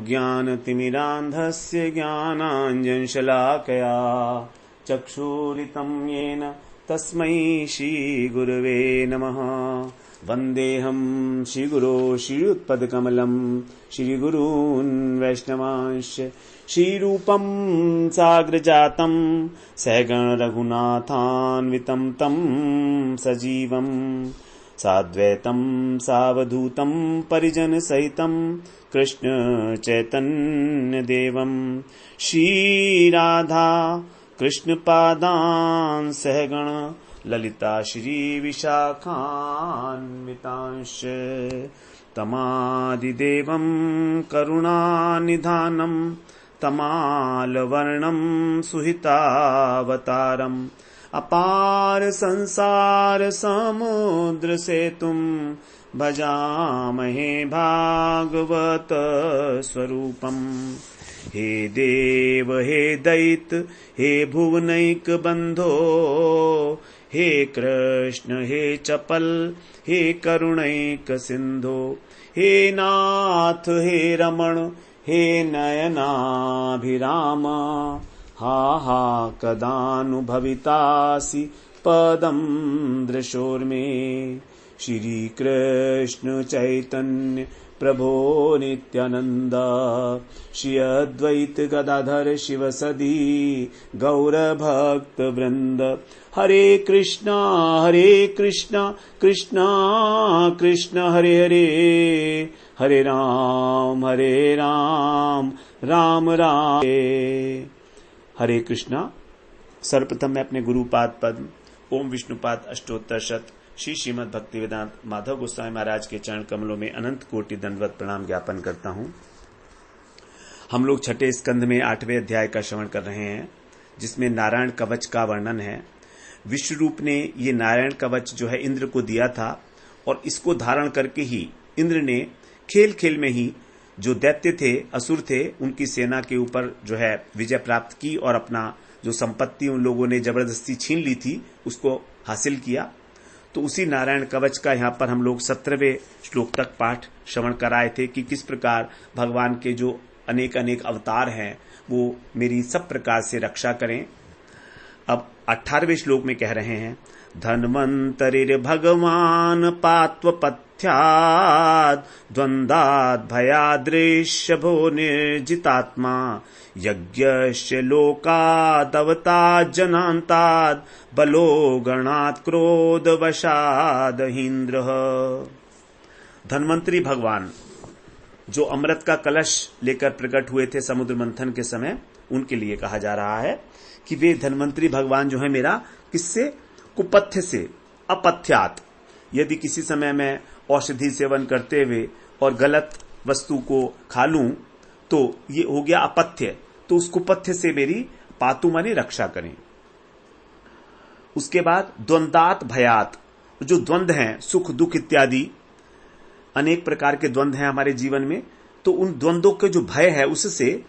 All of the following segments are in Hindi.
ज्ञानतिमिरान्धस्य ज्ञानाञ्जनशलाकया चक्षुरितं येन तस्मै श्रीगुरवे नमः। वन्देऽहं श्रीगुरो श्रीयुत्पदकमलं श्रीगुरून् वैष्णवांश्च श्रीरूपं साग्रजातं सहगण रघुनाथान्वितं तं सजीवम् साद्वैतं सावधूतं परिजनसहितं कृष्ण चैतन्यदेवं श्रीराधा कृष्णपादान् सहगण ललिता श्रीविशाखान्वितांश्च तमादिदेवं करुणानिधानं तमालवर्णं सुहितावतारम् अपार संसार समुद्र सेतुं भजामहे भागवत स्वरूपम्। हे देव हे दैत हे भुवनैक बंधो हे कृष्ण हे चपल हे करुणैक सिंधो हे नाथ हे रमण हे नयनाभिराम हा हा कदानुभवितासि पदं दृशोर्मे। श्री कृष्ण चैतन्य प्रभो नित्यानंद श्री अद्वैत गदाधर शिवसदी गौरभक्त वृंद। हरे कृष्णा कृष्णा कृष्ण हरे हरे हरे राम राम राम हरे कृष्णा। सर्वप्रथम मैं अपने गुरुपाद पद्म ओम विष्णुपाद अष्टोत्तर शत श्री श्रीमद् भक्तिवेदांत माधव गोस्वामी महाराज के चरण कमलों में अनंत कोटि दंडवत प्रणाम ज्ञापन करता हूं। हम लोग छठे स्कंध में 8वें अध्याय का श्रवण कर रहे हैं, जिसमें नारायण कवच का वर्णन है। विश्वरूप ने ये नारायण कवच जो है इंद्र को दिया था, और इसको धारण करके ही इंद्र ने खेल खेल में ही जो दैत्य थे, असुर थे, उनकी सेना के ऊपर जो है विजय प्राप्त की और अपना जो संपत्ति उन लोगों ने जबरदस्ती छीन ली थी उसको हासिल किया। तो उसी नारायण कवच का यहाँ पर हम लोग 17वें श्लोक तक पाठ श्रवण कराए थे कि किस प्रकार भगवान के जो अनेक अनेक अवतार हैं वो मेरी सब प्रकार से रक्षा करें। अब 18वें श्लोक में कह रहे हैं, धन्वन्तरिर् भगवान पात्वपथ्याद् द्वन्द्वाद् भयाद्रेष्यभो निर्जितात्मा यज्ञस्य लोकादवताद् जनान्ताद् बलो गणात् क्रोधवशाद् इंद्रः। धन्वंतरी भगवान जो अमृत का कलश लेकर प्रकट हुए थे समुद्र मंथन के समय, उनके लिए कहा जा रहा है कि वे धन्वंतरी भगवान जो है मेरा किससे, कुपथ्य से, अपथ्यात। यदि किसी समय मैं औषधि सेवन करते हुए और गलत वस्तु को खा लूं तो ये हो गया अपथ्य, तो उस कुपथ्य से मेरी पातु माने रक्षा करें। उसके बाद द्वंदात भयात, जो द्वंद हैं, सुख दुख इत्यादि अनेक प्रकार के द्वंद हैं हमारे जीवन में, तो उन द्वंद्वों के जो भय है उससे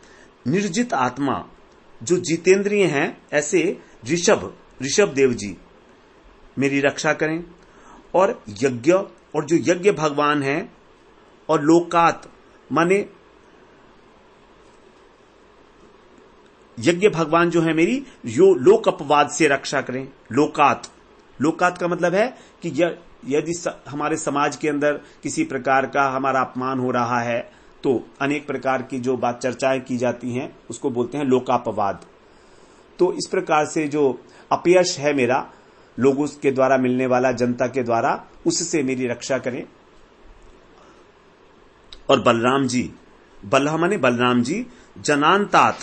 निर्जित आत्मा, जो जितेंद्रिय हैं, ऐसे ऋषभ देव जी मेरी रक्षा करें। और यज्ञ, और जो यज्ञ भगवान हैं, और लोकात माने यज्ञ भगवान जो है मेरी यो लोक अपवाद से रक्षा करें। लोकात का मतलब है कि यदि हमारे समाज के अंदर किसी प्रकार का हमारा अपमान हो रहा है तो अनेक प्रकार की जो बात चर्चाएं की जाती हैं उसको बोलते हैं लोकापवाद। तो इस प्रकार से जो अपयश है मेरा लोगों के द्वारा मिलने वाला, जनता के द्वारा, उससे मेरी रक्षा करें। और बलराम जी, बलराम जी जनांतात,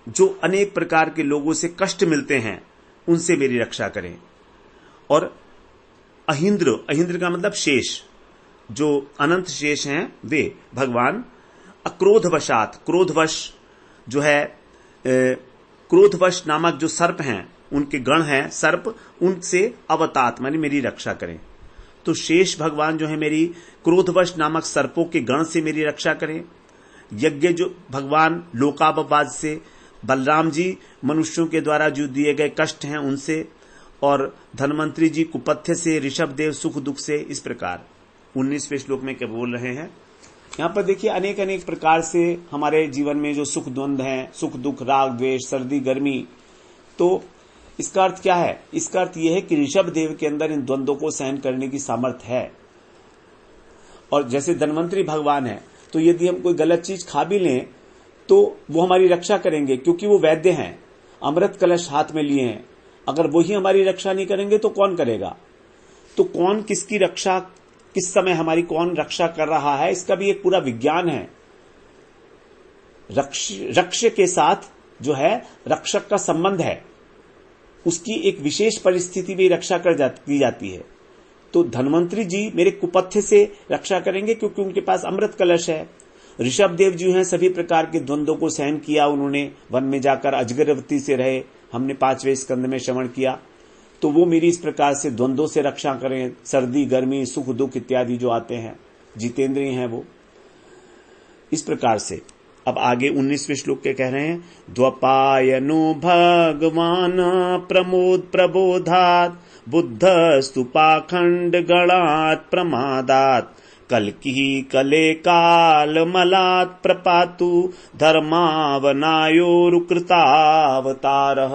जो अनेक प्रकार के लोगों से कष्ट मिलते हैं उनसे मेरी रक्षा करें। और अहिंद्र का मतलब शेष, जो अनंत शेष हैं वे भगवान अक्रोधवशात, क्रोधवश जो है क्रोधवश नामक जो सर्प हैं, उनके गण हैं सर्प, उनसे अवतात माने मेरी रक्षा करें। तो शेष भगवान जो है मेरी क्रोधवश नामक सर्पों के गण से मेरी रक्षा करें। यज्ञ जो भगवान लोकापवाद से, बलराम जी मनुष्यों के द्वारा जो दिए गए कष्ट हैं उनसे, और धन्वंतरी जी कुपथ्य से, ऋषभ देव सुख दुख से। इस प्रकार 19वें श्लोक में क्या बोल रहे हैं, यहां पर देखिए अनेक अनेक प्रकार से हमारे जीवन में जो सुख द्वंद्व हैं, सुख दुख, राग द्वेष, सर्दी गर्मी, तो इसका अर्थ क्या है? इसका अर्थ यह है कि ऋषभ देव के अंदर इन द्वंद्वों को सहन करने की सामर्थ्य है। और जैसे धन्वंतरी भगवान है, तो यदि हम कोई गलत चीज खा भी लें तो वो हमारी रक्षा करेंगे, क्योंकि वो वैद्य हैं, अमृत कलश हाथ में लिए हैं। अगर वो ही हमारी रक्षा नहीं करेंगे तो कौन करेगा? तो कौन किसकी रक्षा, किस समय हमारी कौन रक्षा कर रहा है, इसका भी एक पूरा विज्ञान है। रक्ष के साथ जो है रक्षक का संबंध है, उसकी एक विशेष परिस्थिति में रक्षा की जाती है। तो धन्वंतरी जी मेरे कुपथ्य से रक्षा करेंगे, क्योंकि उनके पास अमृत कलश है। ऋषभ देव जी हैं, सभी प्रकार के द्वंद्वों को सहन किया उन्होंने, वन में जाकर अजगरवती से रहे, हमने 5वें स्कंद में श्रवण किया। तो वो मेरी इस प्रकार से द्वंद्वों से रक्षा करें, सर्दी गर्मी, सुख दुख इत्यादि जो आते हैं, जितेंद्रिय हैं वो, इस प्रकार से। अब आगे 19वें श्लोक के कह रहे हैं, द्वपायनो भगवान प्रबोधात् बुद्धस्तु पाखंड गणात् प्रमादात् कल्कि कले काल मलात् प्रपातु धर्मावनायोरुकृतावतारः।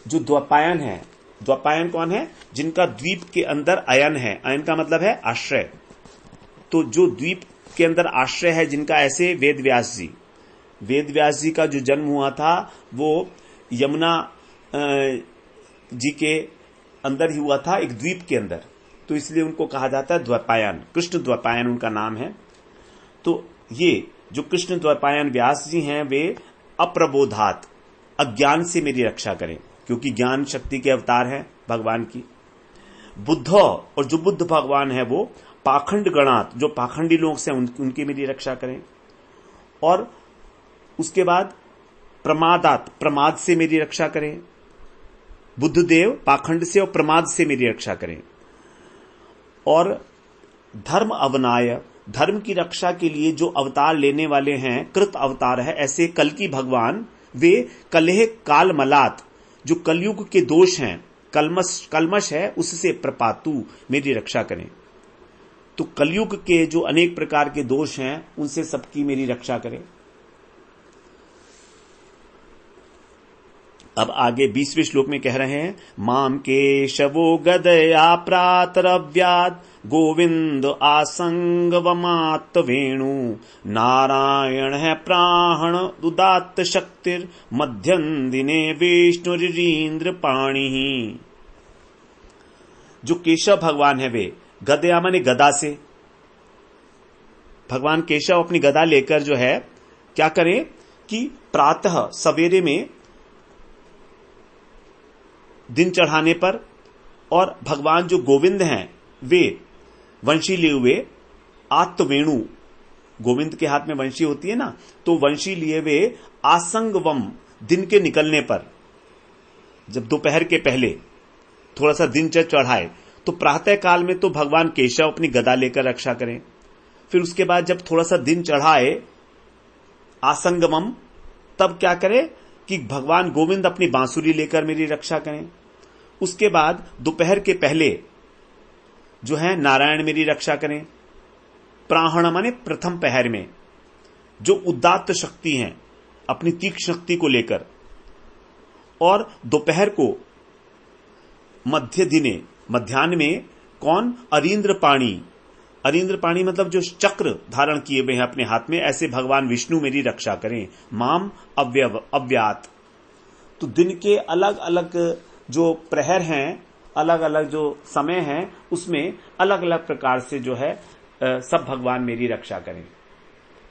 जो द्वपायन है, द्वपायन कौन है? जिनका द्वीप के अंदर अयन है। अयन का मतलब है आश्रय। तो जो द्वीप के अंदर आश्रय है जिनका, ऐसे वेद व्यास जी, वेद व्यास जी का जो जन्म हुआ था वो यमुना जी के अंदर ही हुआ था, एक द्वीप के अंदर, तो इसलिए उनको कहा जाता है द्वैपायन। कृष्ण द्वैपायन उनका नाम है। तो ये जो कृष्ण द्वैपायन व्यास जी हैं, वे अप्रबोधात, अज्ञान से मेरी रक्षा करें, क्योंकि ज्ञान शक्ति के अवतार हैं भगवान की। बुद्ध, और जो बुद्ध भगवान है वो पाखंड गणात, जो पाखंडी लोग से उनकी मेरी रक्षा करें। और उसके बाद प्रमादात, प्रमाद से मेरी रक्षा करें। बुद्ध देव पाखंड से और प्रमाद से मेरी रक्षा करें। और धर्म अवनाय, धर्म की रक्षा के लिए जो अवतार लेने वाले हैं, कृत अवतार है, ऐसे कल्कि भगवान, वे कलह काल मलात, जो कलयुग के दोष हैं, कलमश है, उससे प्रपातु, मेरी रक्षा करें। तो कलयुग के जो अनेक प्रकार के दोष हैं, उनसे सबकी मेरी रक्षा करें। अब आगे 20वें श्लोक में कह रहे हैं, माम केशवो गदया प्रातरव्यात् गोविंद आसंगवमात्त वेणु नारायण है प्राण उदात्त शक्तिर मध्यम दिने विष्णुरीन्द्र पाणी। जो केशव भगवान है वे गदया माने गदा से, भगवान केशव अपनी गदा लेकर जो है क्या करें कि प्रातः सवेरे में दिन चढ़ाने पर, और भगवान जो गोविंद हैं वे वंशी लिए हुए आत्त वेणु, गोविंद के हाथ में वंशी होती है ना, तो वंशी लिए वे आसंगवम, दिन के निकलने पर, जब दोपहर के पहले थोड़ा सा दिन चढ़ाए, तो प्रातः काल में तो भगवान केशव अपनी गदा लेकर रक्षा करें। फिर उसके बाद जब थोड़ा सा दिन चढ़ाए आसंगमम, तब क्या करें कि भगवान गोविंद अपनी बांसुरी लेकर मेरी रक्षा करें। उसके बाद दोपहर के पहले जो है नारायण मेरी रक्षा करें। प्राहण माने प्रथम पहर में जो उदात्त शक्ति हैं अपनी तीक्ष्ण शक्ति को लेकर, और दोपहर को मध्य दिने, मध्याह्न में कौन? अरींद्र पाणी, अरींद्र पाणी मतलब जो चक्र धारण किए हुए हैं अपने हाथ में, ऐसे भगवान विष्णु मेरी रक्षा करें। माम अव्यात, तो दिन के अलग अलग जो प्रहर हैं, अलग अलग जो समय हैं, उसमें अलग अलग प्रकार से जो है सब भगवान मेरी रक्षा करें,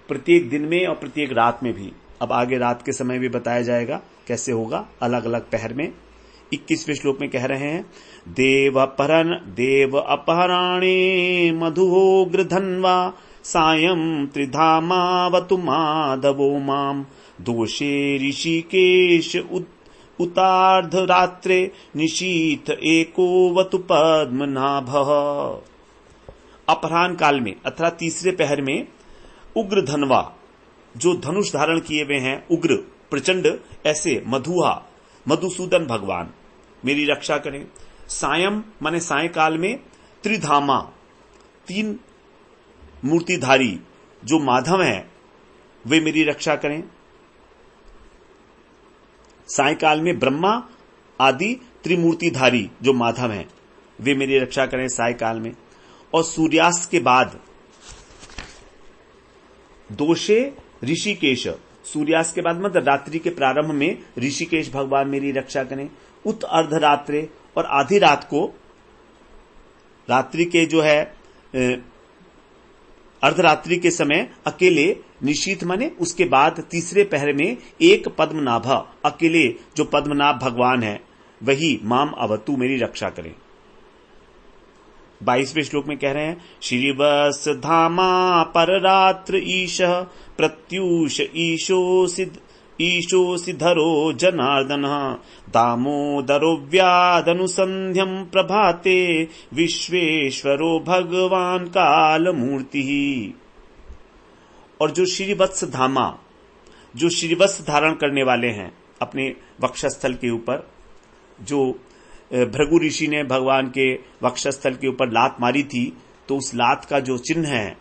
प्रत्येक दिन में और प्रत्येक रात में भी। अब आगे रात के समय भी बताया जाएगा कैसे होगा अलग अलग पहर में। 21वें श्लोक में कह रहे हैं, देव अपहराणे मधुहोग्र धन्वा सायं त्रिधामावतु माधवो माम दोषे ऋषिकेश उतार्ध रात्रे निशीथ एकोवतु पद्मनाभः। अपराह्न काल में अर्थात तीसरे पहर में उग्र धनवा, जो धनुष धारण किए हुए हैं, उग्र प्रचंड, ऐसे मधुहा मधुसूदन भगवान मेरी रक्षा करें। सायं माने सायकाल में त्रिधामा, तीन मूर्तिधारी जो माधव हैं वे मेरी रक्षा करें। सायकाल में ब्रह्मा आदि त्रिमूर्तिधारी जो माधव हैं वे मेरी रक्षा करें सायकाल में। और सूर्यास्त के बाद दोषे ऋषिकेश, सूर्यास्त के बाद मतलब रात्रि के प्रारंभ में ऋषिकेश भगवान मेरी रक्षा करें। उत अर्धरात्रे, और आधी रात को, रात्रि के जो है अर्धरात्रि के समय अकेले, निशीथ माने उसके बाद तीसरे पहर में एक पद्मनाभ, अकेले जो पद्मनाभ भगवान है वही माम अवतु मेरी रक्षा करें। 22वें श्लोक में कह रहे हैं, श्रीवत्स धामा पर रात्र ईश प्रत्यूष ईशोऽसि धरो जनार्दन दामोदरो व्यादनुसंध्यम प्रभाते विश्वेश्वरो भगवान काल मूर्ति। और जो श्रीवत्स धामा, जो श्रीवत्स धारण करने वाले हैं अपने वक्षस्थल के ऊपर, जो भृगु ऋषि ने भगवान के वक्षस्थल के ऊपर लात मारी थी तो उस लात का जो चिन्ह है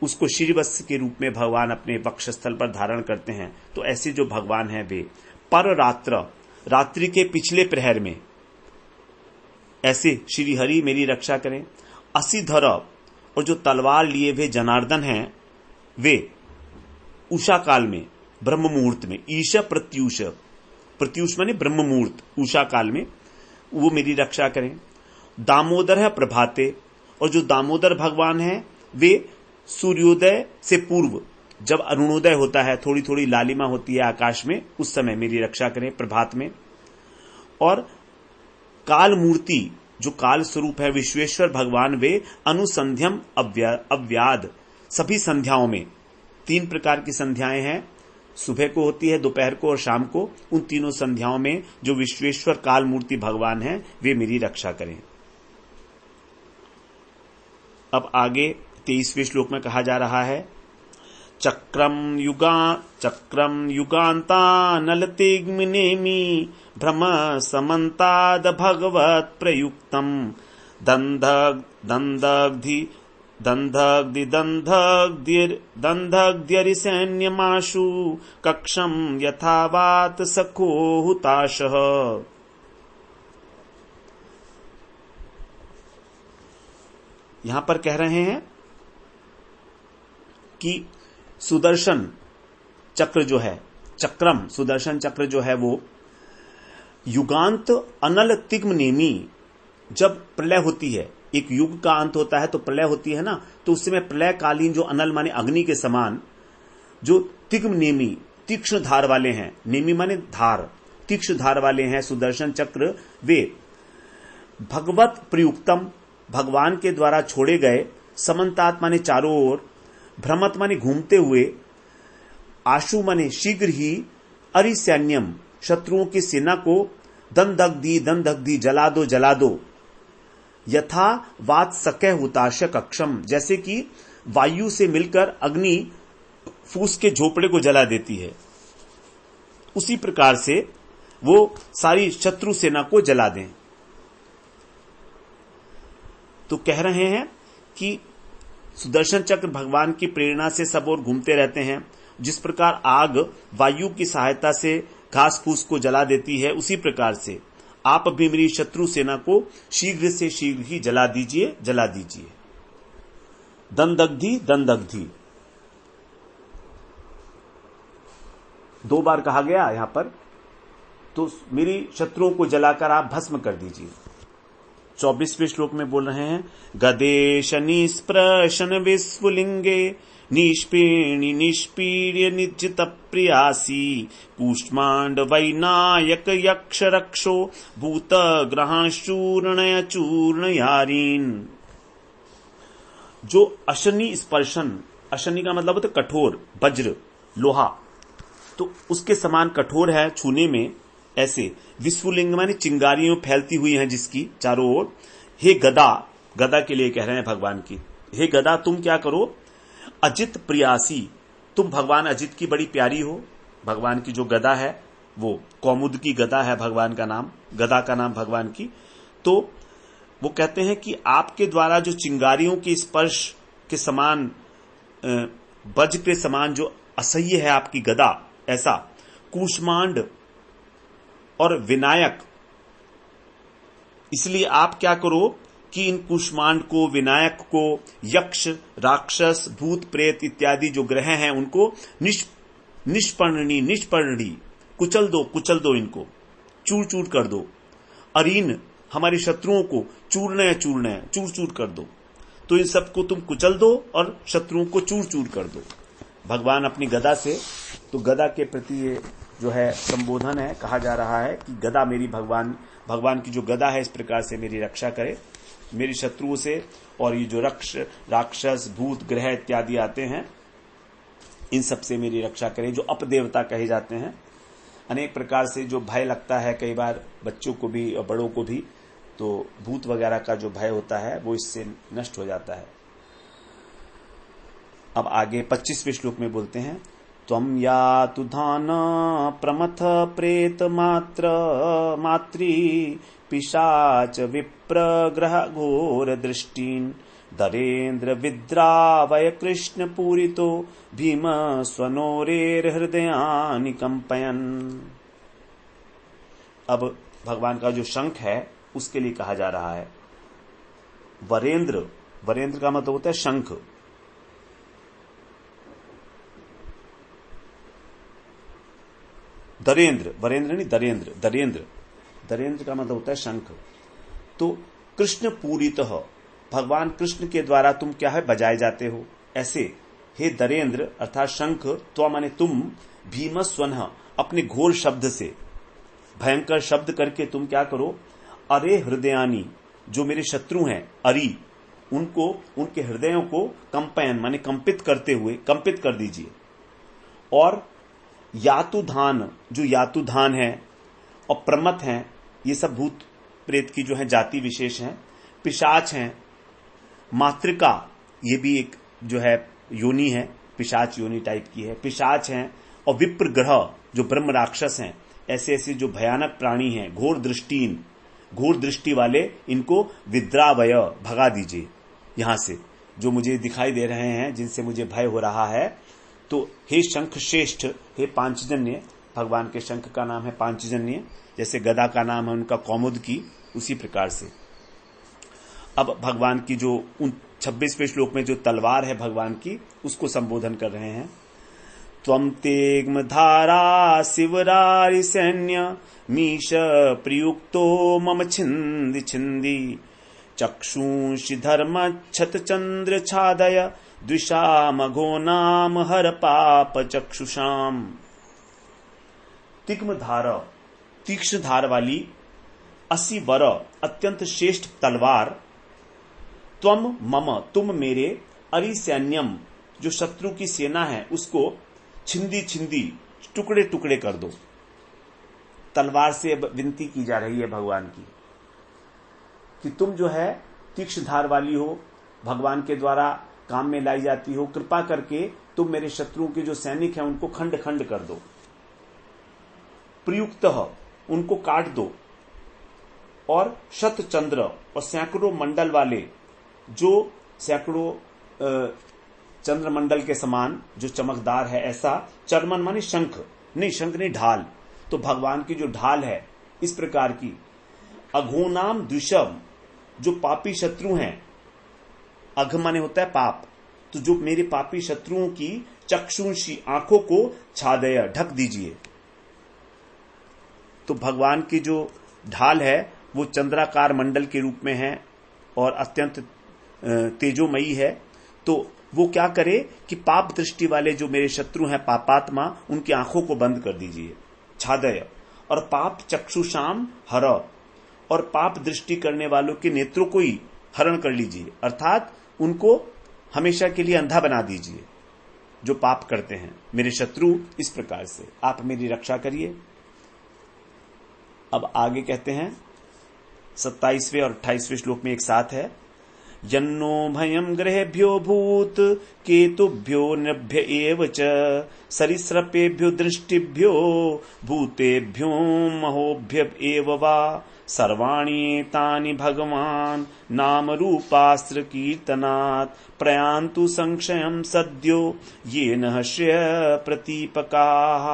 उसको श्रीवत्स के रूप में भगवान अपने वक्षस्थल पर धारण करते हैं। तो ऐसे जो भगवान हैं वे पर रात्र, रात्रि के पिछले प्रहर में ऐसे श्री हरि मेरी रक्षा करें। असीधर, और जो तलवार लिए हुए जनार्दन हैं वे उषा काल में, ब्रह्म मुहूर्त में, ईश प्रत्यूष, प्रत्यूष माने ब्रह्म मुहूर्त, उषा काल में वो मेरी रक्षा करें। दामोदर है प्रभाते, और जो दामोदर भगवान हैं वे सूर्योदय से पूर्व, जब अरुणोदय होता है, थोड़ी थोड़ी लालिमा होती है आकाश में, उस समय मेरी रक्षा करें प्रभात में। और काल मूर्ति, जो काल स्वरूप है विश्वेश्वर भगवान, वे अनुसंध्यम अव्याद, सभी संध्याओं में, 3 प्रकार की संध्याएं हैं, सुबह को होती है, दोपहर को और शाम को, उन तीनों संध्याओं में जो विश्वेश्वर काल मूर्ति भगवान हैं वे मेरी रक्षा करें। अब आगे 23वें श्लोक में कहा जा रहा है, चक्रम युगांता नलतिग्मिनेमि भ्रम समन्ताद भगवत प्रयुक्तम दंधग्ध्यरिसैन्यमाशु कक्षम यथावात सखो हुताशः। यहां पर कह रहे हैं कि सुदर्शन चक्र जो है, चक्रम सुदर्शन चक्र जो है वो युगांत अनल तिग्म नेमी, जब प्रलय होती है, एक युग का अंत होता है तो प्रलय होती है ना, तो उस समय प्रलय कालीन जो अनल माने अग्नि के समान, जो तिग्म नेमी तीक्ष्ण धार वाले हैं, नेमी माने धार, तीक्ष्ण धार वाले हैं सुदर्शन चक्र, वे भगवत प्रयुक्तम, भगवान के द्वारा छोड़े गए, समन्तात माने चारों ओर, भ्रमत माने घूमते हुए, आशु माने शीघ्र ही, अरिसैन्यम शत्रुओं की सेना को, दंधग्धि जला दो, यथा वात सकै हुताश कक्षम, जैसे कि वायु से मिलकर अग्नि फूस के झोपड़े को जला देती है, उसी प्रकार से वो सारी शत्रु सेना को जला दें। तो कह रहे हैं कि सुदर्शन चक्र भगवान की प्रेरणा से सब ओर घूमते रहते हैं। जिस प्रकार आग वायु की सहायता से घास फूस को जला देती है, उसी प्रकार से आप भी मेरी शत्रु सेना को शीघ्र से शीघ्र ही जला दीजिए। दंधग्धि 2 बार कहा गया यहां पर, तो मेरी शत्रुओं को जलाकर आप भस्म कर दीजिए। 24वें श्लोक में बोल रहे हैं, गदेश निस्प्रशन विस्फुलिंगे निष्पीणि निष्पीड्य निजित प्रियासी कूष्मांड वैनायक यक्ष रक्षो भूत ग्रहांशूर्णय चूर्णयारीन। जो अशनि स्पर्शन, अशनि का मतलब होता है कठोर, वज्र लोहा, तो उसके समान कठोर है छूने में, ऐसे विस्फुलिंग माने चिंगारियों फैलती हुई हैं जिसकी चारों ओर। हे गदा, गदा के लिए कह रहे हैं भगवान की, हे गदा तुम क्या करो, अजित प्रियासी, तुम भगवान अजित की बड़ी प्यारी हो। भगवान की जो गदा है वो कौमुद की गदा है, भगवान का नाम, गदा का नाम भगवान की। तो वो कहते हैं कि आपके द्वारा जो चिंगारियों के स्पर्श के समान, वज्र के समान जो असह्य है आपकी गदा, ऐसा कूष्मांड और विनायक, इसलिए आप क्या करो कि इन कूष्मांड को, विनायक को, यक्ष, राक्षस, भूत, प्रेत इत्यादि जो ग्रह हैं उनको निष्पर्णी कुचल दो, इनको चूर चूर कर दो। अरीन, हमारे शत्रुओं को चूर कर दो। तो इन सबको तुम कुचल दो और शत्रुओं को चूर चूर कर दो। भगवान अपनी गदा से, तो गदा के प्रति ये जो है संबोधन है, कहा जा रहा है कि गदा मेरी, भगवान की जो गदा है इस प्रकार से मेरी रक्षा करे मेरी शत्रुओं से, और ये जो राक्षस, भूत, ग्रह इत्यादि आते हैं इन सब से मेरी रक्षा करे, जो अपदेवता कहे जाते हैं। अनेक प्रकार से जो भय लगता है कई बार बच्चों को भी और बड़ों को भी, तो भूत वगैरह का जो भय होता है वो इससे नष्ट हो जाता है। अब आगे 25वें श्लोक में बोलते हैं, त्वं यातु धान प्रमथ प्रेत मात्री पिशाच विप्र ग्रह घोर दृष्टीन् दरेन्द्र विद्रावय कृष्ण पूरितो भीम स्वनोरेर हृदयानि कंपयन्। अब भगवान का जो शंख है उसके लिए कहा जा रहा है वरेंद्र का मतलब होता है शंख। दरेंद्र का मतलब होता है शंख। तो कृष्ण पूरितः, भगवान कृष्ण के द्वारा तुम क्या है, बजाए जाते हो। ऐसे हे दरेंद्र अर्थात शंख, त्व माने तुम, भीम स्वनः अपने घोर शब्द से, भयंकर शब्द करके तुम क्या करो, अरे हृदयानी, जो मेरे शत्रु हैं, अरि, उनको, उनके हृदयों को कंपयन माने कंपित करते हुए कंपित कर दीजिए। और यातुधान, जो यातुधान है और प्रमथ हैं, ये सब भूत प्रेत की जो है जाति विशेष हैं। पिशाच हैं, मातृका, ये भी एक जो है योनि है, पिशाच योनि टाइप की है, पिशाच हैं। और विप्र ग्रह, जो ब्रह्म राक्षस हैं, ऐसे ऐसे जो भयानक प्राणी हैं, घोर दृष्टि वाले, इनको विद्रावय भगा दीजिए यहां से, जो मुझे दिखाई दे रहे हैं, जिनसे मुझे भय हो रहा है। तो हे शंख श्रेष्ठ, हे पांचजन्य, भगवान के शंख का नाम है पांचजन्य, जैसे गदा का नाम है उनका कौमुदकी, उसी प्रकार से। अब भगवान की जो 26वें श्लोक में जो तलवार है भगवान की, उसको संबोधन कर रहे हैं। त्वं तेग्म धारा शिवरारि सैन्य मीश प्रयुक्तो मम छिंदि छिंदि चक्षुंषि धर्म छत चंद्र छादय द्विषाम घो नाम हर पाप चक्षुषाम। तिग्म धार, तीक्ष्ण धार वाली, 80 वर अत्यंत श्रेष्ठ तलवार, त्वम मम तुम मेरे, अरि सैन्यम जो शत्रु की सेना है उसको छिंदी छिंदी टुकड़े टुकड़े कर दो। तलवार से अब विनती की जा रही है भगवान की कि तुम जो है तीक्ष्ण धार वाली हो, भगवान के द्वारा काम में लाई जाती हो, कृपा करके तुम मेरे शत्रुओं के जो सैनिक हैं उनको खंड खंड कर दो। प्रयुक्त, उनको काट दो। और शत चंद्र, और सैकड़ों मंडल वाले, जो सैकड़ों चंद्रमंडल के समान जो चमकदार है, ऐसा चर्मन माने शंख नहीं, ढाल। तो भगवान की जो ढाल है इस प्रकार की। अघोनाम द्विषम, जो पापी शत्रु हैं, अघ माने होता है पाप, तो जो मेरे पापी शत्रुओं की चक्षुंषी आंखों को छादय ढक दीजिए। तो भगवान की जो ढाल है वो चंद्राकार मंडल के रूप में है और अत्यंत तेजोमयी है। तो वो क्या करे कि पाप दृष्टि वाले जो मेरे शत्रु हैं, पापात्मा, उनकी आंखों को बंद कर दीजिए, छादय। और पाप चक्षुषाम हर, और पाप दृष्टि करने वालों के नेत्रों को ही हरण कर लीजिए, अर्थात उनको हमेशा के लिए अंधा बना दीजिए, जो पाप करते हैं मेरे शत्रु। इस प्रकार से आप मेरी रक्षा करिए। अब आगे कहते हैं 27वें और 28वें श्लोक में एक साथ है, यन्नो भयं ग्रहेभ्यो भूत केतुभ्यो नृभ्य एव च सरीसृपेभ्यो दृष्टिभ्यो भूतेभ्यो महोभ्य एव वा सर्वाणि तानि भगवान् नाम रूपास्त्र कीर्तनात् प्रयान्तु संशयं सद्यो येन श्रेय प्रतीपकाः।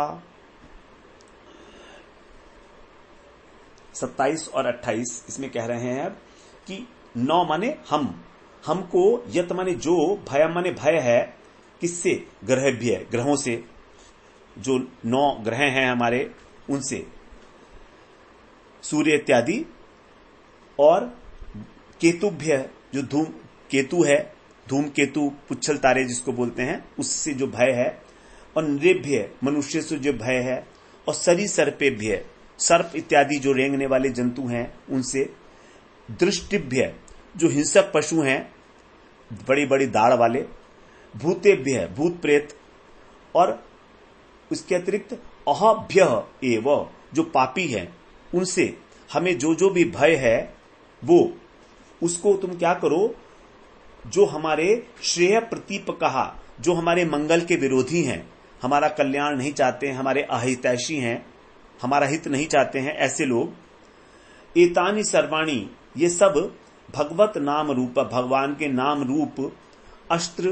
27 और 28 इसमें कह रहे हैं कि 9 माने हमको, यत माने जो, भय माने भय है, किससे? ग्रहेभ्य, ग्रहों से, जो 9 ग्रह हैं हमारे उनसे, सूर्य इत्यादि, और केतुभ्य जो धूम केतु है, धूमकेतु पुच्छल तारे जिसको बोलते हैं, उससे जो भय है, और नृभ्य मनुष्य से जो भय है, और सरीसर्पेभ्य सर्प इत्यादि जो रेंगने वाले जंतु हैं उनसे, दृष्टिभ्य जो हिंसक पशु हैं बड़ी बड़ी दाढ़ वाले, भूतेभ्य भूत प्रेत, और उसके अतिरिक्त अहभ्य एव जो पापी है उनसे हमें जो जो भी भय है वो, उसको तुम क्या करो, जो हमारे श्रेय प्रतीपकहा, जो हमारे मंगल के विरोधी हैं, हमारा कल्याण नहीं चाहते हैं, हमारे अहितैषी हैं, हमारा हित नहीं चाहते हैं, ऐसे लोग, एतानि सर्वाणी ये सब भगवत नाम रूप, भगवान के नाम रूप अस्त्र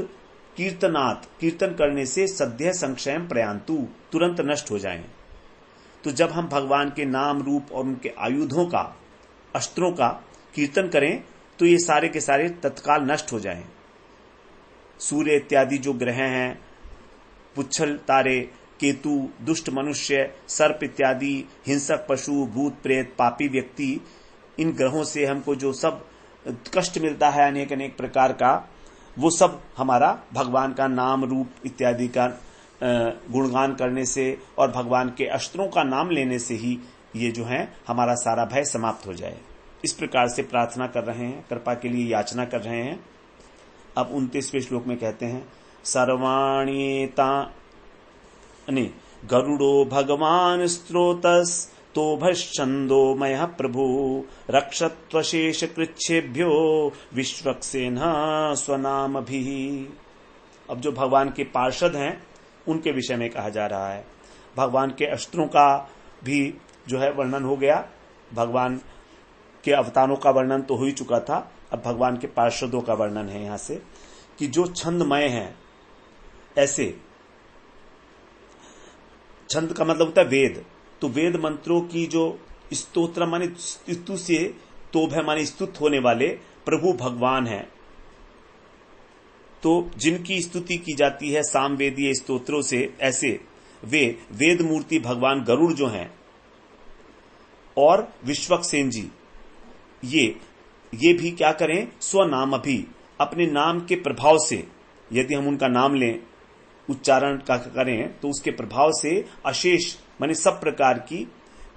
कीर्तनात् कीर्तन करने से सद्य संक्षयम प्रयांतु तुरंत नष्ट हो जाएं। तो जब हम भगवान के नाम रूप और उनके आयुधों का, अस्त्रों का कीर्तन करें तो ये सारे के सारे तत्काल नष्ट हो जाएं। सूर्य इत्यादि जो ग्रह हैं, पुच्छल तारे, केतु, दुष्ट मनुष्य, सर्प इत्यादि, हिंसक पशु, भूत प्रेत, पापी व्यक्ति, इन ग्रहों से हमको जो सब कष्ट मिलता है अनेक अनेक प्रकार का, वो सब हमारा भगवान का नाम रूप इत्यादि का गुणगान करने से और भगवान के अस्त्रों का नाम लेने से ही ये जो है हमारा सारा भय समाप्त हो जाए। इस प्रकार से प्रार्थना कर रहे हैं, कृपा के लिए याचना कर रहे हैं। अब 29वें श्लोक में कहते हैं, सर्वाण्येता गरुड़ो भगवान स्त्रोतस तोभश्चंदो मय प्रभु रक्षत्वशेष कृच्छेभ्यो विश्वक्सेन स्वनाम भी। अब जो भगवान के पार्षद हैं उनके विषय में कहा जा रहा है। भगवान के अस्त्रों का भी जो है वर्णन हो गया, भगवान के अवतारों का वर्णन तो हो ही चुका था। अब भगवान के पार्षदों का वर्णन है यहां से, कि जो छंदमय हैं, ऐसे छंद का मतलब होता है वेद, तो वेद मंत्रों की जो स्तोत्र माने स्तुति से, तोभ है माने स्तुत होने वाले प्रभु भगवान हैं। तो जिनकी स्तुति की जाती है सामवेदीय स्तोत्रों से, ऐसे वे वेद मूर्ति भगवान गरुड़ जो हैं और विश्वक्सेन जी, ये भी क्या करें, स्वनाम भी, अपने नाम के प्रभाव से, यदि हम उनका नाम लें, उच्चारण का करें, तो उसके प्रभाव से अशेष माने सब प्रकार की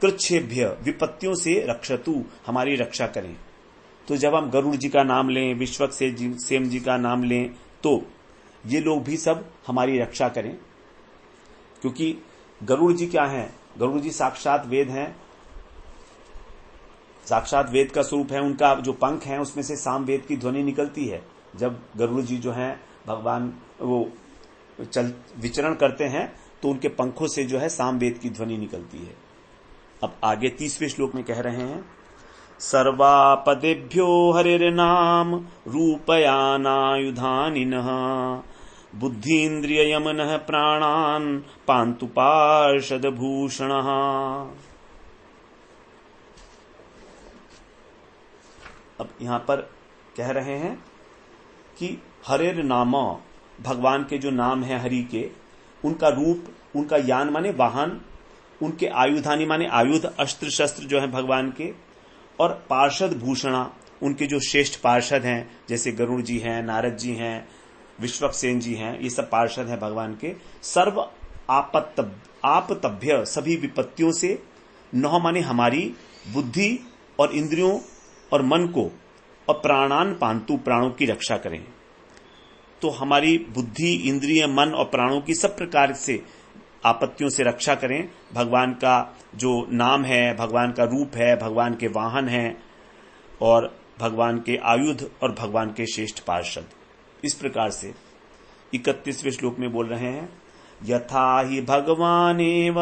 कृच्छेभ्य विपत्तियों से रक्षतु हमारी रक्षा करें। तो जब हम गरुड़ जी का नाम लें, विश्वक्सेन जी का नाम लें, तो ये लोग भी सब हमारी रक्षा करें, क्योंकि गरुड़ जी क्या हैं? गरुड़ जी साक्षात वेद हैं, साक्षात वेद का स्वरूप है। उनका जो पंख है उसमें से साम वेद की ध्वनि निकलती है। जब गरुड़ जी जो हैं भगवान वो विचरण करते हैं तो उनके पंखों से जो है साम वेद की ध्वनि निकलती है। अब आगे 30वें श्लोक में कह रहे हैं, सर्वापदेभ्यो हरिर्नाम रूपयानायुधानिनः बुद्धीन्द्रिय यमनः प्राणान् पान्तु पार्षदभूषणः। अब यहां पर कह रहे हैं कि हरिर नाम, भगवान के जो नाम है हरि के, उनका रूप, उनका यान माने वाहन, उनके आयुधानी माने आयुध, अस्त्र शस्त्र जो है भगवान के, और पार्षद भूषणा, उनके जो श्रेष्ठ पार्षद हैं, जैसे गरुड़ जी हैं, नारद जी हैं, विश्वक्सेन जी हैं, ये सब पार्षद हैं भगवान के। सर्व आपतभ्य सभी विपत्तियों से, नौ माने हमारी बुद्धि और इंद्रियों और मन को, और प्राणान पांतु प्राणों की रक्षा करें। तो हमारी बुद्धि, इंद्रिय, मन और प्राणों की सब प्रकार से आपत्तियों से रक्षा करें। भगवान का जो नाम है, भगवान का रूप है, भगवान के वाहन हैं, और भगवान के आयुध और भगवान के श्रेष्ठ पार्षद। इस प्रकार से 31वें श्लोक में बोल रहे हैं, यथा ही भगवानेव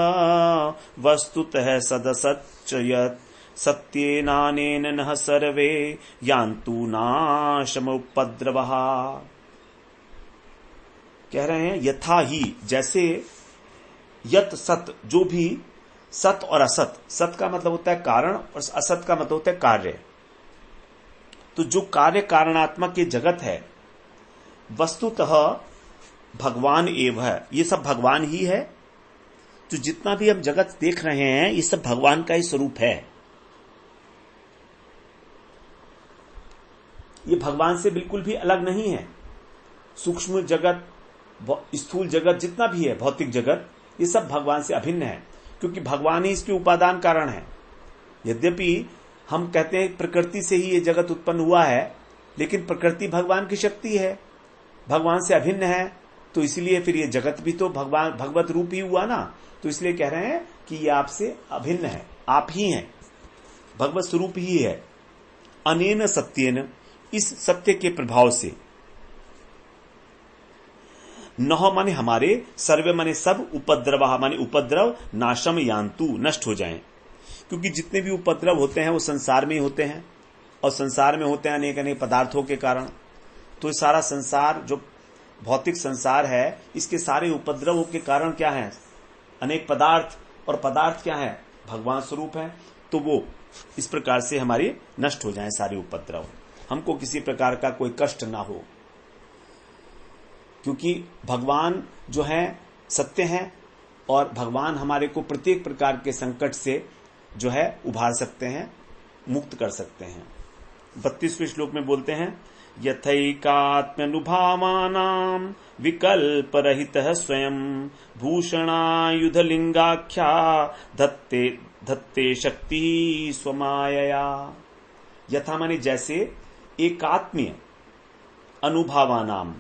वस्तुतः सदसच्च यत् सत्येनानेन नः सर्वे यान्तु नाशमुपद्रवः। कह रहे हैं यथा ही, जैसे यत सत, जो भी सत और असत, सत का मतलब होता है कारण और असत का मतलब होता है कार्य। तो जो कार्य कारणात्मक ये जगत है वस्तुतः भगवान एव है, ये सब भगवान ही है। तो जितना भी हम जगत देख रहे हैं ये सब भगवान का ही स्वरूप है। ये भगवान से बिल्कुल भी अलग नहीं है। सूक्ष्म जगत, स्थूल जगत, जितना भी है भौतिक जगत, ये सब भगवान से अभिन्न है, क्योंकि भगवान ही इसके उपादान कारण है। यद्यपि हम कहते हैं प्रकृति से ही ये जगत उत्पन्न हुआ है, लेकिन प्रकृति भगवान की शक्ति है, भगवान से अभिन्न है, तो इसलिए फिर ये जगत भी तो भगवान भगवत रूप ही हुआ ना। तो इसलिए कह रहे हैं कि ये आपसे अभिन्न है, आप ही हैं, भगवत स्वरूप ही है। अनेन सत्येन, इस सत्य के प्रभाव से, नह माने हमारे, सर्वे माने सब, उपद्रव माने उपद्रव, नाशम यान्तु नष्ट हो जाएं। क्योंकि जितने भी उपद्रव होते हैं वो संसार में ही होते हैं, और संसार में होते हैं अनेक अनेक पदार्थों के कारण। तो सारा संसार जो भौतिक संसार है, इसके सारे उपद्रवों के कारण क्या है? अनेक पदार्थ, और पदार्थ क्या है? भगवान स्वरूप है। तो वो इस प्रकार से हमारे नष्ट हो जाएं सारे उपद्रव, हमको किसी प्रकार का कोई कष्ट ना हो, क्योंकि भगवान जो है सत्य है, और भगवान हमारे को प्रत्येक प्रकार के संकट से जो है उभार सकते हैं, मुक्त कर सकते हैं। 32वें श्लोक में बोलते हैं, यथैकात्म्यनुभावानां विकल्प रहितः स्वयं भूषणायुध लिंगाख्या धत्ते शक्ति स्वमायया। यथा माने जैसे, एकात्म्य अनुभावानाम,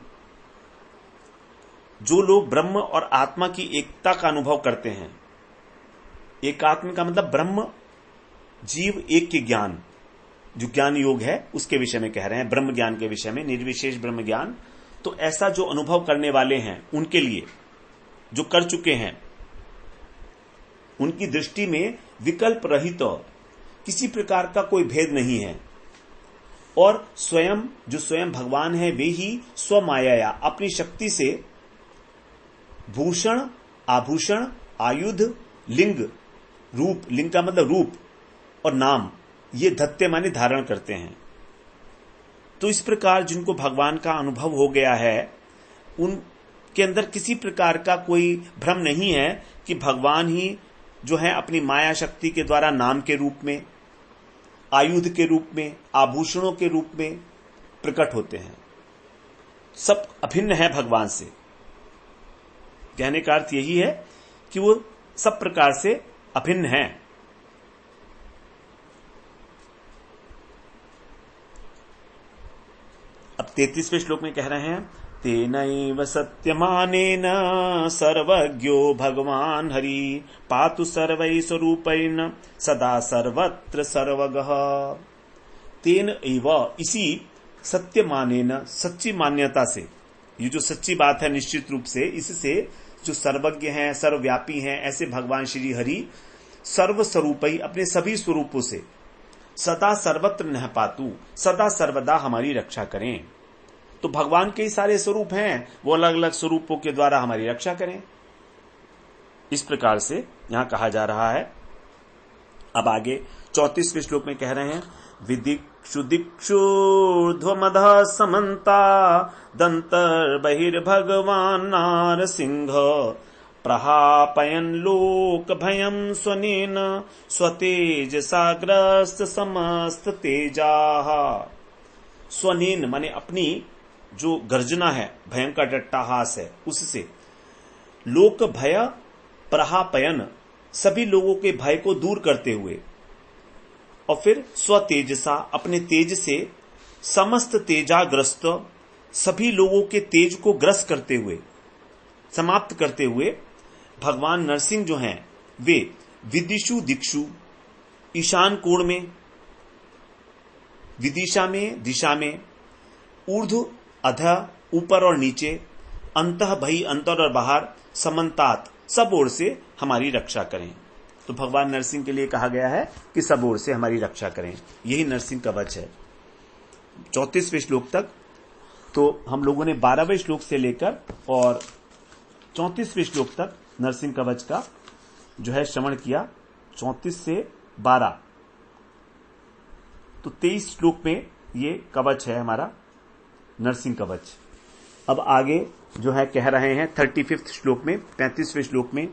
जो लोग ब्रह्म और आत्मा की एकता का अनुभव करते हैं। एकात्म का मतलब ब्रह्म जीव एक के ज्ञान, जो ज्ञान योग है उसके विषय में कह रहे हैं, ब्रह्म ज्ञान के विषय में, निर्विशेष ब्रह्म ज्ञान। तो ऐसा जो अनुभव करने वाले हैं उनके लिए, जो कर चुके हैं, उनकी दृष्टि में विकल्प रहित किसी प्रकार का कोई भेद नहीं है। और स्वयं, जो स्वयं भगवान है, वे ही स्वमाया, अपनी शक्ति से भूषण, आभूषण, आयुध, लिंग, रूप, लिंग का मतलब रूप, और नाम, ये धत्ते माने धारण करते हैं। तो इस प्रकार जिनको भगवान का अनुभव हो गया है, उनके अंदर किसी प्रकार का कोई भ्रम नहीं है कि भगवान ही जो है अपनी माया शक्ति के द्वारा नाम के रूप में, आयुध के रूप में, आभूषणों के रूप में प्रकट होते हैं। सब अभिन्न है भगवान से। कहने का अर्थ यही है कि वो सब प्रकार से अभिन्न है। अब 33वें श्लोक में कह रहे हैं, तेनैव सत्यमानेन सर्वज्ञो भगवान हरि पातु सर्वै स्वरूपेण सदा सर्वत्र सर्वगः। तेन एव, इसी सत्य मानेन, सच्ची मान्यता से, ये जो सच्ची बात है निश्चित रूप से, इससे जो सर्वज्ञ हैं, सर्वव्यापी हैं, ऐसे भगवान श्री हरि सर्व स्वरूपई, अपने सभी स्वरूपों से, सदा सर्वत्र नह पातु, सदा सर्वदा हमारी रक्षा करें। तो भगवान के ही सारे स्वरूप हैं, वो अलग अलग स्वरूपों के द्वारा हमारी रक्षा करें। इस प्रकार से यहां कहा जा रहा है। अब आगे 34वें श्लोक में कह रहे हैं, विदिक्षु दिक्षुर्ध्वमध समन्ता दंतर बहिर्भगवान नारसिंह प्रहापयन् लोक भयं स्वनेन स्वतेजसाग्रस्त समस्त तेजाः। स्वनेन माने अपनी जो गर्जना है, भयंकर टट्टाहास है, उससे लोक भय प्रहापयन, सभी लोगों के भय को दूर करते हुए, और फिर स्वतेजसा, अपने तेज से, समस्त तेजाग्रस्त, सभी लोगों के तेज को ग्रस्त करते हुए, समाप्त करते हुए, भगवान नरसिंह जो हैं वे विदिशु दिक्षु, ईशान कोण में, विदिशा में, दिशा में, ऊर्ध्व अधः, ऊपर और नीचे, अंतः बहि, अंतर और बाहर, समन्तात, सब ओर से हमारी रक्षा करें। तो भगवान नरसिंह के लिए कहा गया है कि सब ओर से हमारी रक्षा करें। यही नरसिंह कवच है 34वें श्लोक तक। तो हम लोगों ने 12वें श्लोक से लेकर और 34वें श्लोक तक नरसिंह कवच का जो है श्रवण किया, 34 से 12। तो 23 श्लोक में ये कवच है हमारा नरसिंह कवच। अब आगे जो है कह रहे हैं 35वें श्लोक में, 35वें श्लोक में,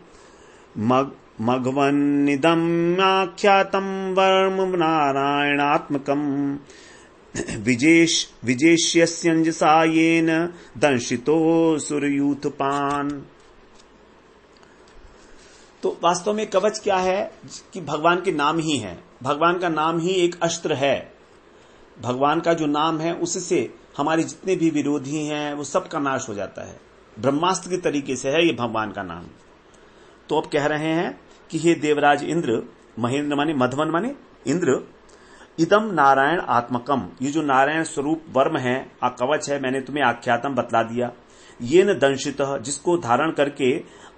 मघवन्निदम् आख्यातम् वर्म नारायणात्मकम् विजेष्यस्यंजसा येन दंशितो सुरयूथपान। तो वास्तव में कवच क्या है कि भगवान के नाम ही है। भगवान का नाम ही एक अस्त्र है। भगवान का जो नाम है उससे हमारे जितने भी विरोधी हैं वो सबका नाश हो जाता है। ब्रह्मास्त्र के तरीके से है ये भगवान का नाम। तो अब कह रहे हैं कि हे देवराज इंद्र, महेंद्र माने मधवन माने इंद्र, इदम नारायण आत्मकम, ये जो नारायण स्वरूप वर्म है, कवच है, मैंने तुम्हें आख्यातम बतला दिया। ये न दंशित, जिसको धारण करके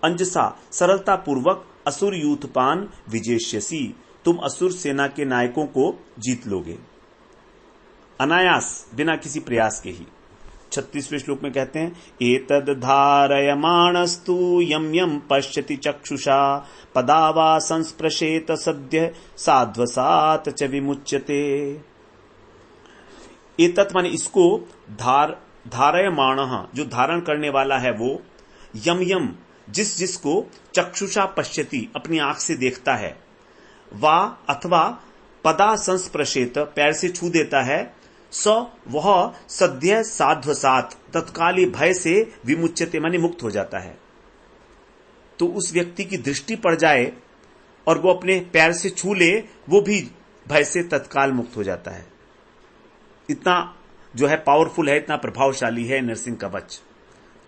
अंजसा सरलता पूर्वक असुर यूथपान विजेष्यसी, तुम असुर सेना के नायकों को जीत लोगे अनायास, बिना किसी प्रयास के ही। 36वें श्लोक में कहते हैं एतद धारयमाणस्तु यम यम पश्यति चक्षुषा पदावा संस्पृशेत सद्य साध्वसात च विमुच्यते। एतत् माने इसको, धारयमाण, जो धारण करने वाला है वो, यम यम, जिस जिसको, चक्षुषा पश्यति, अपनी आंख से देखता है, वा अथवा पदा संस्पृशेत, पैर से छू देता है, स वह सद्य साध्वसात, तत्काली भय से विमुच्यते माने मुक्त हो जाता है। तो उस व्यक्ति की दृष्टि पड़ जाए और वो अपने पैर से छू ले, वो भी भय से तत्काल मुक्त हो जाता है। इतना जो है पावरफुल है, इतना प्रभावशाली है नरसिंह कवच।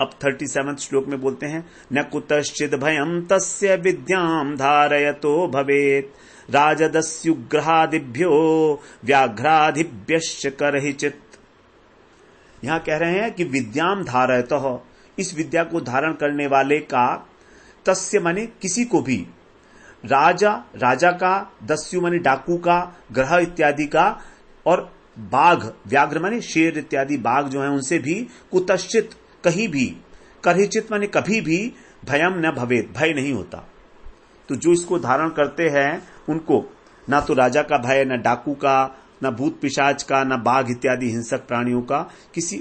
अब 37वें श्लोक में बोलते हैं न कुतश्चिद भयम तस्य विद्याम धारयतो भवेत राजदस्युग्रहादिभ्यो व्याघ्रादिभ्यश्च करहिचित। यहां कह रहे हैं कि विद्याम धारयतः, इस विद्या को धारण करने वाले का, तस्य माने किसी को भी, राजा का, दस्यु माने डाकू का, ग्रह इत्यादि का, और बाघ, व्याघ्र माने शेर इत्यादि बाघ जो हैं उनसे भी, कुतश्चित कहीं भी, करहिचित माने कभी भी, भयम न भवेत, भय नहीं होता। तो जो इसको धारण करते हैं उनको ना तो राजा का भय, न डाकू का, न भूत पिशाच का, न बाघ इत्यादि हिंसक प्राणियों का, किसी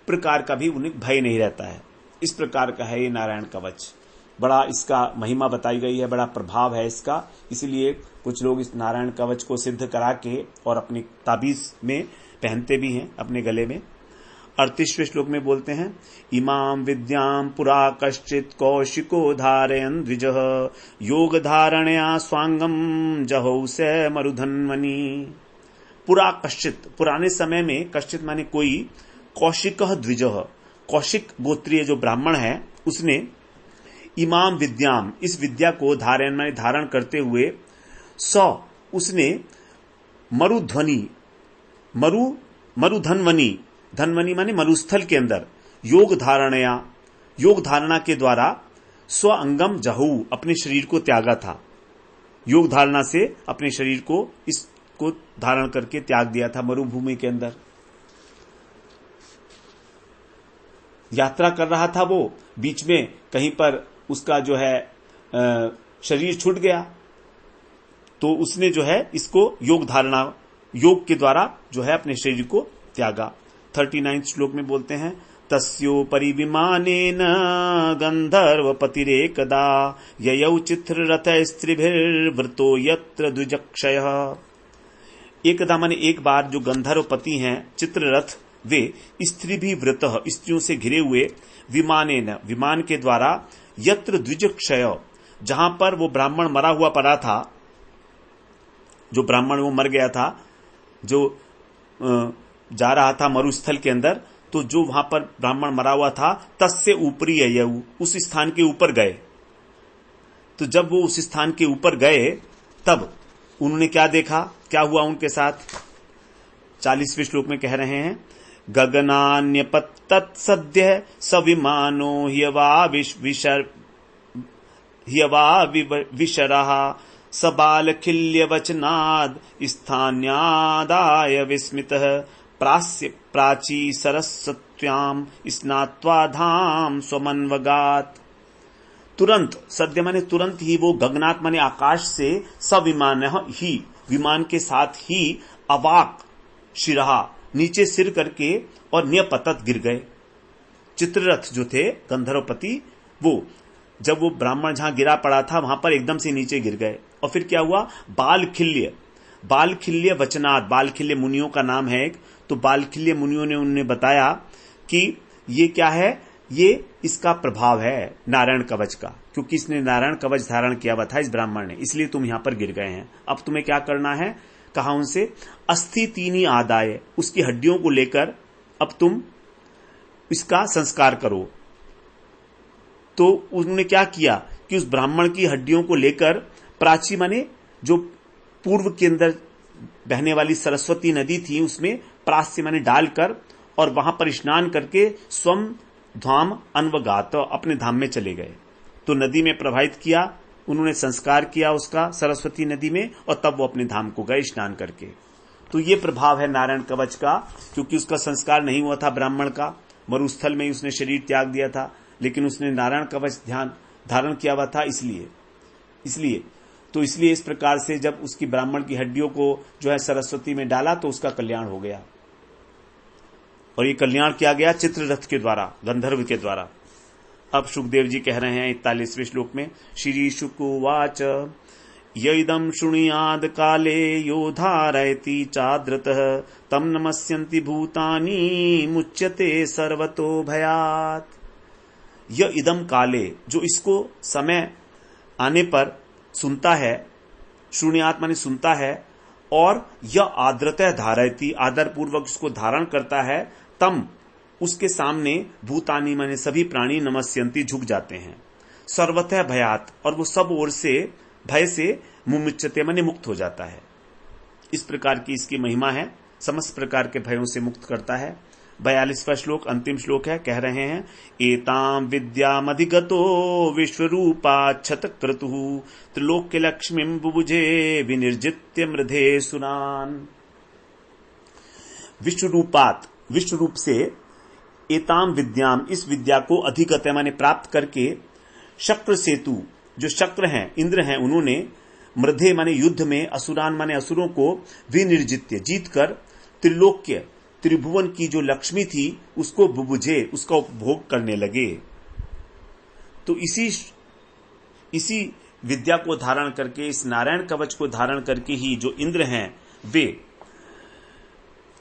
प्रकार का भी उन्हें भय नहीं रहता है। इस प्रकार का है ये नारायण कवच। बड़ा इसका महिमा बताई गई है, बड़ा प्रभाव है इसका। इसलिए कुछ लोग इस नारायण कवच को सिद्ध करा के और अपनी ताबीज में पहनते भी हैं अपने गले में। 38वें श्लोक में बोलते हैं इमाम विद्याम पुरा कश्चित कौशिको धारयन् द्विजः योग धारणया स्वांगम जहौ से मरुधन्वनी। पुरा कश्चित, पुराने समय में, कश्चित माने कोई, कौशिकः द्विजः, कौशिक गोत्रीय जो ब्राह्मण है उसने, इमाम विद्याम, इस विद्या को, धारयन् माने धारण करते हुए, उसने मरुध्वनि, मरुधन्वनी, धन्वनी माने मरुस्थल के अंदर, योग धारणया, योग धारणा के द्वारा, स्व अंगम जहू, अपने शरीर को त्यागा था। योग धारणा से अपने शरीर को, इसको धारण करके त्याग दिया था मरुभूमि के अंदर। यात्रा कर रहा था वो, बीच में कहीं पर उसका जो है शरीर छूट गया, तो उसने जो है इसको योग धारणा, योग के द्वारा जो है अपने शरीर को त्यागा। 39 श्लोक में बोलते हैं तस्योपरि विमानेन गंधर्वपतिरेकदा ययौ चित्ररथ स्त्रीभिर्वृतो यत्र द्विजक्षयः। एकदा माने एक बार, जो गंधर्वपति हैं चित्ररथ, वे स्त्री भी व्रत, स्त्रियों से घिरे हुए, विमानेन, विमान के द्वारा, यत्र द्विजक्षय, जहां पर वो ब्राह्मण मरा हुआ पड़ा था, जो ब्राह्मण वो मर गया था, जो जा रहा था मरुस्थल के अंदर, तो जो वहां पर ब्राह्मण मरा हुआ था, तस्से ऊपरी ययौ, उस स्थान के ऊपर गए। तो जब वो उस स्थान के ऊपर गए तब उन्होंने क्या देखा, क्या हुआ उनके साथ। 40वें श्लोक में कह रहे हैं, गगनान्यपतत् सद्य सविमानो ह्यवा विशरः सबालखिल्य वचनाद स्थान्यादाय विस्मितः प्राची सरस्वत्याम स्नात्वा धाम स्वमन्वगात। तुरंत, सद्य माने तुरंत ही, वो गगनात माने आकाश से, सविमान ही, विमान के साथ ही, अवाक शिरहा, नीचे सिर करके, और न्यपतत गिर गए। चित्ररथ जो थे गंधर्वपति, वो जब वो ब्राह्मण जहां गिरा पड़ा था वहां पर एकदम से नीचे गिर गए। और फिर क्या हुआ, बालखिल्य वचनाद, बालखिल्य मुनियों का नाम है एक, तो बालखिल्य मुनियों ने उन्हें बताया कि ये क्या है, ये इसका प्रभाव है नारायण कवच का, क्योंकि इसने नारायण कवच धारण किया हुआ था इस ब्राह्मण ने, इसलिए तुम यहां पर गिर गए हैं। अब तुम्हें क्या करना है, कहा उनसे, अस्थि तीनी आदाय, उसकी हड्डियों को लेकर अब तुम इसका संस्कार करो। तो उन्होंने क्या किया कि उस ब्राह्मण की हड्डियों को लेकर प्राची माने जो पूर्व के अंदर बहने वाली सरस्वती नदी थी उसमें प्रास्य माने डालकर, और वहां पर स्नान करके स्वम धाम अन्वगात, अपने धाम में चले गए। तो नदी में प्रवाहित किया, उन्होंने संस्कार किया उसका सरस्वती नदी में, और तब वो अपने धाम को गए स्नान करके। तो ये प्रभाव है नारायण कवच का, क्योंकि उसका संस्कार नहीं हुआ था ब्राह्मण का, मरुस्थल में ही उसने शरीर त्याग दिया था, लेकिन उसने नारायण कवच धारण किया हुआ था, इसलिए इस प्रकार से जब उसकी ब्राह्मण की हड्डियों को जो है सरस्वती में डाला तो उसका कल्याण हो गया। और ये कल्याण किया गया चित्ररथ के द्वारा, गंधर्व के द्वारा। अब सुखदेव जी कह रहे हैं 41वें श्लोक में, श्री शुकुवाच यदम शुणुयाद काले यो धारयति चाद्रतः तम नमस्यन्ति भूतानि मुच्यते सर्वतो भयात्। यह इदम काले, जो इसको समय आने पर सुनता है, शून्यात्मा ने सुनता है, और यह आदरतः धारयति, आदर पूर्वक इसको धारण करता है, तम उसके सामने भूतानी माने सभी प्राणी नमस्यन्ति झुक जाते हैं, सर्वतः भयात, और वो सब ओर से भय से मुमुच्यते माने मुक्त हो जाता है। इस प्रकार की इसकी महिमा है, समस्त प्रकार के भयों से मुक्त करता है। 42वां श्लोक अंतिम श्लोक है, कह रहे हैं, एताम विद्यामधिगतो विश्वरूपाच्छत क्रतुः त्रिलोक्य लक्ष्मीं बुभुजे विनिर्जित्य मृधे सुनान। विश्वरूपात, विश्व रूप से, एताम विद्याम, इस विद्या को अधिगत माने प्राप्त करके, शक्र सेतु, जो शक्र हैं, इंद्र हैं, उन्होंने मृधे माने युद्ध में, असुरान माने असुरों को, विनिर्जित्य जीतकर, त्रिलोक्य त्रिभुवन की जो लक्ष्मी थी उसको बुबुझे, उसका उपभोग करने लगे। तो इसी विद्या को धारण करके, इस नारायण कवच को धारण करके ही जो इंद्र हैं वे,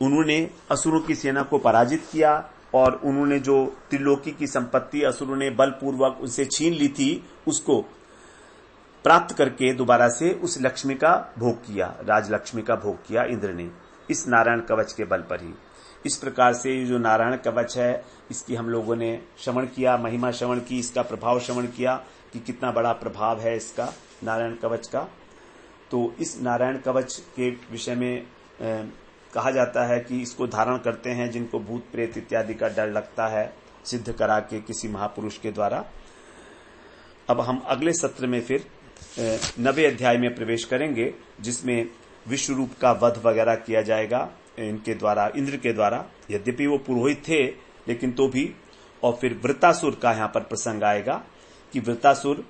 उन्होंने असुरों की सेना को पराजित किया, और उन्होंने जो त्रिलोकी की संपत्ति असुरों ने बलपूर्वक उनसे छीन ली थी उसको प्राप्त करके दोबारा से उस लक्ष्मी का भोग किया, राजलक्ष्मी का भोग किया इंद्र ने, इस नारायण कवच के बल पर ही। इस प्रकार से जो नारायण कवच है, इसकी हम लोगों ने श्रवण किया, महिमा श्रवण की, इसका प्रभाव श्रवण किया कि कितना बड़ा प्रभाव है इसका नारायण कवच का। तो इस नारायण कवच के विषय में कहा जाता है कि इसको धारण करते हैं जिनको भूत प्रेत इत्यादि का डर लगता है, सिद्ध करा के किसी महापुरुष के द्वारा। अब हम अगले सत्र में फिर 90 अध्याय में प्रवेश करेंगे, जिसमें विश्व रूप का वध वगैरह किया जाएगा इनके द्वारा, इंद्र के द्वारा। यद्यपि वो पुरोहित थे लेकिन तो भी। और फिर वृत्तासुर का यहाँ पर प्रसंग आएगा कि वृत्तासुर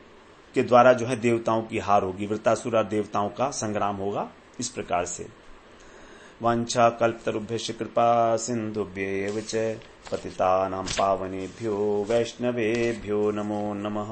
के द्वारा जो है देवताओं की हार होगी, वृत्तासुर और देवताओं का संग्राम होगा। इस प्रकार से वांछा कल्पतरुभ्यश्च कृपा सिन्धुभ्यैव च पतितानां पावनेभ्यो वैष्णवेभ्यो नमो नमः।